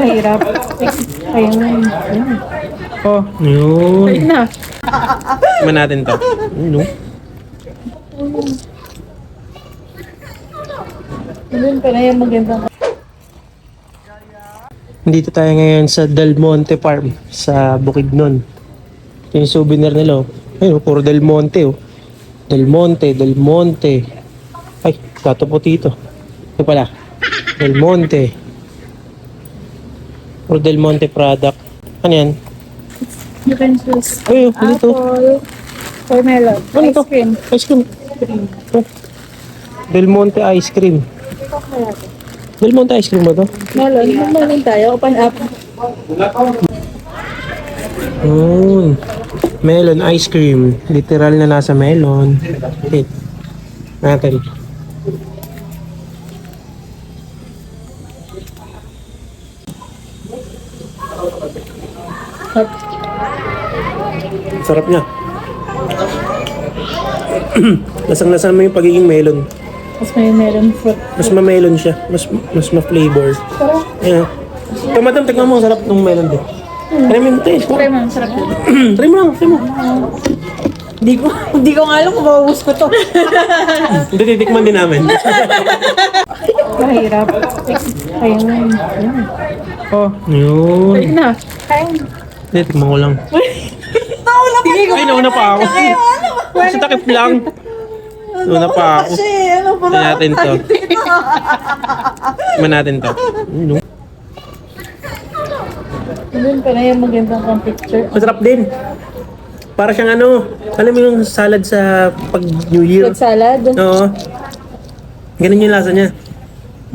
Mahirap. Ayun. Ayun. Oh, yun. Ayun na. Tignan natin to. Yun, no? Yun pa na yung maganda. Dito tayo ngayon sa Del Monte Farm sa Bukidnon. Ito yung souvenir nila. Oh. Ayun, puro Del Monte. Oh. Del Monte, Del Monte. Ay, gato po dito. Ito pala. Del Monte. Puro Del Monte product. Ano yan? You can choose Ay, ano to? apple or melon. Ano Ice to? cream. Ice cream. Oh. Del Monte ice cream. Del Monte ice cream ba to? Melon. Melon tayo. Open up. Melon ice cream. Literal na nasa melon. Okay. Natin. Sarap niya. Lasang-lasang mo yung pagiging melon. Tapos may melon fruit. Mas ma-melon siya. Mas ma-flavor. Sarap. Ayan. Ito, madam, tignan mo. Sarap ng melon din. Try mo yung taste. Try mo. Sarap yun. Try mo lang. Try mo. Hindi ko nga alam kung mauubos ko to. Hindi, titikman din namin. Mahirap. Ayun. Ayun. Oh, yun. Ayun na. Ayun. Hindi, tikman ko lang. Ay, nauna pa ako. Sa takip lang. Nauna pa ako. Tignan natin to. Tignan natin to. Ano? Yun pa na yung magandang pang picture. Masarap din. Para siyang ano, alam mo yung salad sa pag New Year? Fruit salad. Oo. Ganun yung lasa niya.